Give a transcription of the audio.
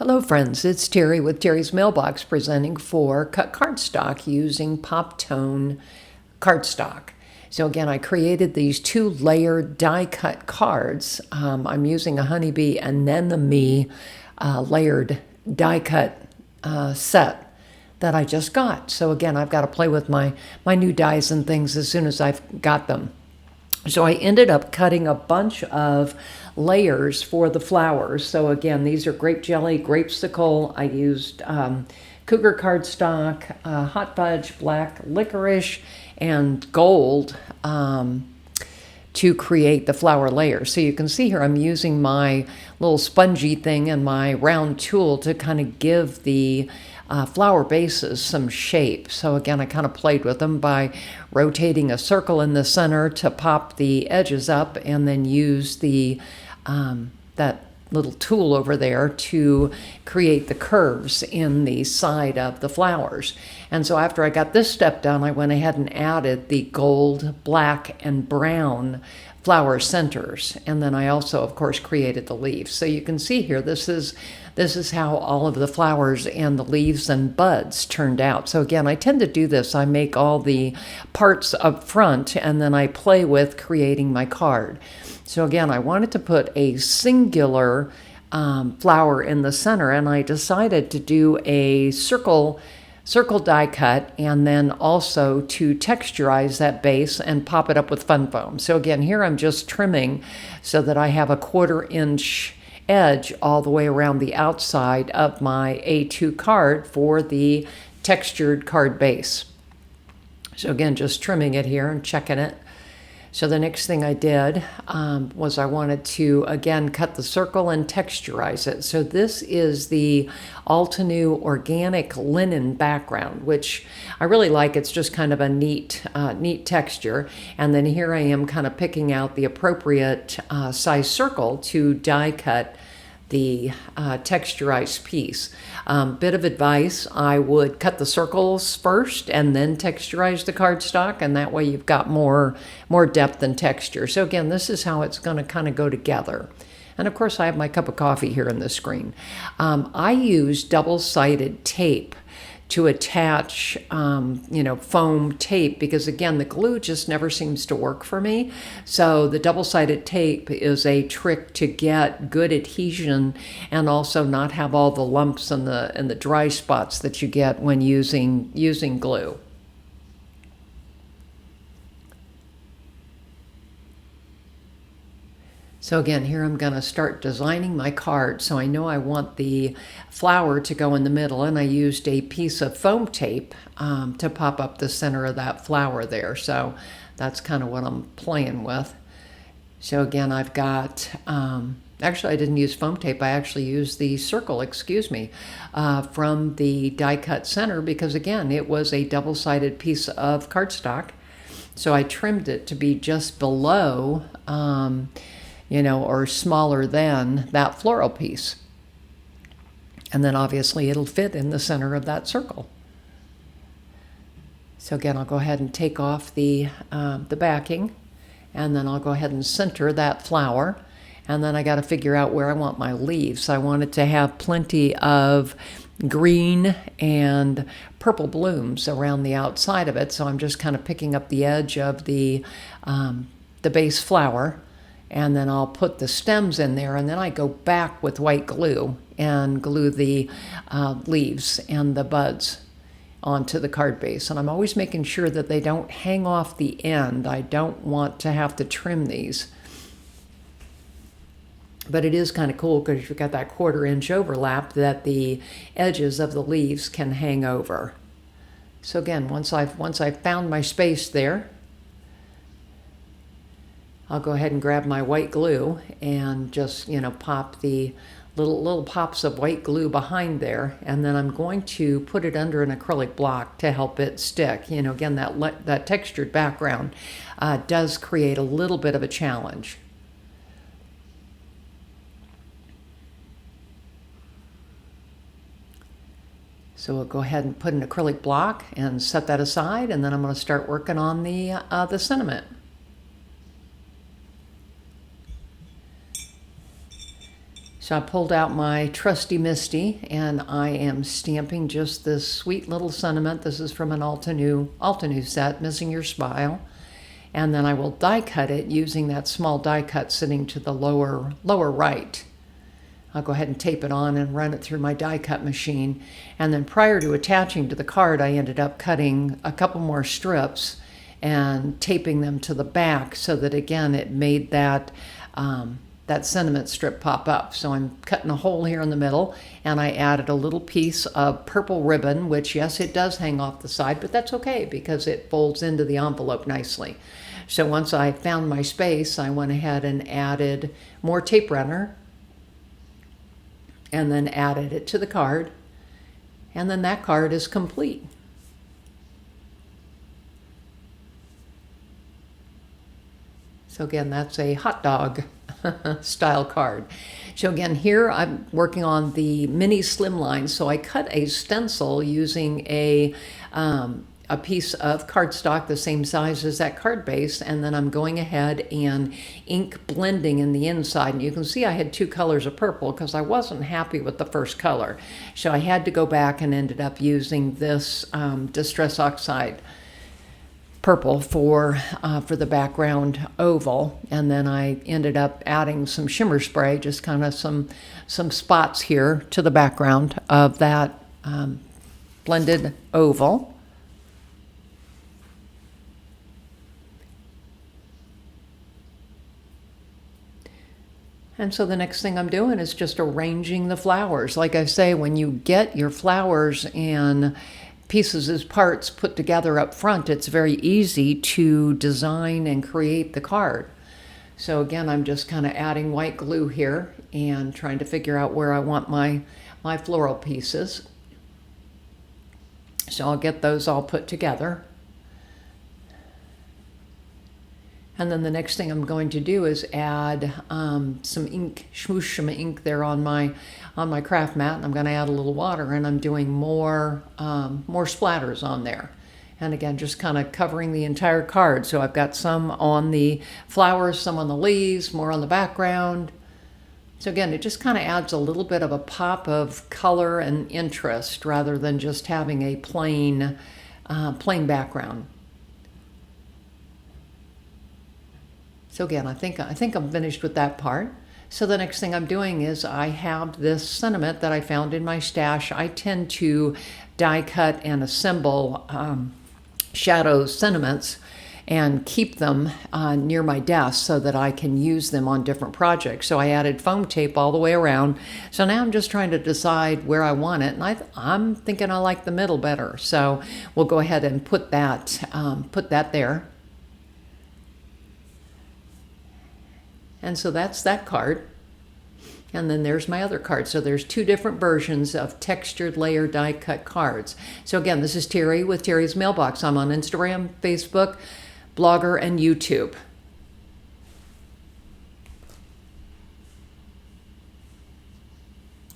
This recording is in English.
Hello friends, it's Terry with Terry's Mailbox presenting for cut cardstock using pop tone cardstock. So again, I created these 2-layer die cut cards. I'm using a honeybee anemone layered die cut set that I just got. So again, I've got to play with my new dies and things as soon as I've got them. So I ended up cutting a bunch of layers for the flowers. So again, these are grape jelly, grapesicle. I used cougar cardstock, hot fudge, black licorice, and gold to create the flower layers. So you can see here I'm using my little spongy thing and my round tool to kind of give the flower bases some shape. So again, I kind of played with them by rotating a circle in the center to pop the edges up, and then use the that little tool over there to create the curves in the side of the flowers. And so after I got this step done, I went ahead and added the gold, black, and brown flower centers. And then I also, of course, created the leaves. So you can see here, this is how all of the flowers and the leaves and buds turned out. So again, I tend to do this. I make all the parts up front, and then I play with creating my card. So again, I wanted to put a singular flower in the center, and I decided to do a circle die cut, and then also to texturize that base and pop it up with fun foam. So again, here I'm just trimming so that I have a 1/4 inch edge all the way around the outside of my A2 card for the textured card base. So again, just trimming it here and checking it. So the next thing I did was I wanted to, again, cut the circle and texturize it. So this is the Altenew organic linen background, which I really like. It's just kind of a neat texture. And then here I am kind of picking out the appropriate size circle to die cut the texturized piece. Bit of advice, I would cut the circles first and then texturize the cardstock, and that way you've got more depth and texture. So again, this is how it's going to kind of go together. And of course, I have my cup of coffee here in the screen. I use double-sided tape to attach, foam tape, because again, the glue just never seems to work for me. So the double-sided tape is a trick to get good adhesion and also not have all the lumps and the dry spots that you get when using glue. So again, here I'm going to start designing my card. So I know I want the flower to go in the middle, and I used a piece of foam tape to pop up the center of that flower there. So that's kind of what I'm playing with. So again, I've got, actually I didn't use foam tape, I actually used the circle, from the die cut center, because again, it was a double-sided piece of cardstock. So I trimmed it to be just below, or smaller than that floral piece. And then obviously it'll fit in the center of that circle. So again, I'll go ahead and take off the backing, and then I'll go ahead and center that flower. And then I got to figure out where I want my leaves. I want it to have plenty of green and purple blooms around the outside of it. So I'm just kind of picking up the edge of the base flower, and then I'll put the stems in there, and then I go back with white glue and glue the leaves and the buds onto the card base. And I'm always making sure that they don't hang off the end. I don't want to have to trim these. But it is kind of cool because you've got that 1/4 inch overlap that the edges of the leaves can hang over. So again, once I've found my space there, I'll go ahead and grab my white glue and just, pop the little pops of white glue behind there. And then I'm going to put it under an acrylic block to help it stick. Again, that textured background does create a little bit of a challenge. So we'll go ahead and put an acrylic block and set that aside, and then I'm going to start working on the sentiment. So I pulled out my trusty Misty, and I am stamping just this sweet little sentiment. This is from an Altenew set, Missing Your Smile. And then I will die cut it using that small die cut sitting to the lower right. I'll go ahead and tape it on and run it through my die cut machine. And then prior to attaching to the card, I ended up cutting a couple more strips and taping them to the back so that, again, it made that that sentiment strip pop up. So I'm cutting a hole here in the middle, and I added a little piece of purple ribbon, which, yes, it does hang off the side, but that's okay because it folds into the envelope nicely. So once I found my space, I went ahead and added more tape runner and then added it to the card, and then that card is complete. So again, that's a hot dog style card. So again, here I'm working on the mini slimline. So I cut a stencil using a piece of cardstock the same size as that card base, and then I'm going ahead and ink blending in the inside. And you can see I had two colors of purple because I wasn't happy with the first color. So I had to go back and ended up using this Distress Oxide purple for the background oval, and then I ended up adding some shimmer spray, just kind of some spots here to the background of that blended oval. And so the next thing I'm doing is just arranging the flowers. Like I say, when you get your flowers in pieces as parts put together up front, it's very easy to design and create the card. So again, I'm just kind of adding white glue here and trying to figure out where I want my floral pieces. So I'll get those all put together. And then the next thing I'm going to do is add some ink, Schmoosh ink there on my craft mat. And I'm going to add a little water, and I'm doing more splatters on there. And again, just kind of covering the entire card. So I've got some on the flowers, some on the leaves, more on the background. So again, it just kind of adds a little bit of a pop of color and interest rather than just having a plain background. So again, I think I'm finished with that part. So the next thing I'm doing is I have this sentiment that I found in my stash. I tend to die cut and assemble shadow sentiments and keep them near my desk so that I can use them on different projects. So I added foam tape all the way around. So now I'm just trying to decide where I want it, and I'm thinking I like the middle better. So we'll go ahead and put that there. And so that's that card. And then there's my other card. So there's two different versions of textured layer die cut cards. So again, this is Terry with Terry's Mailbox. I'm on Instagram, Facebook, Blogger, and YouTube.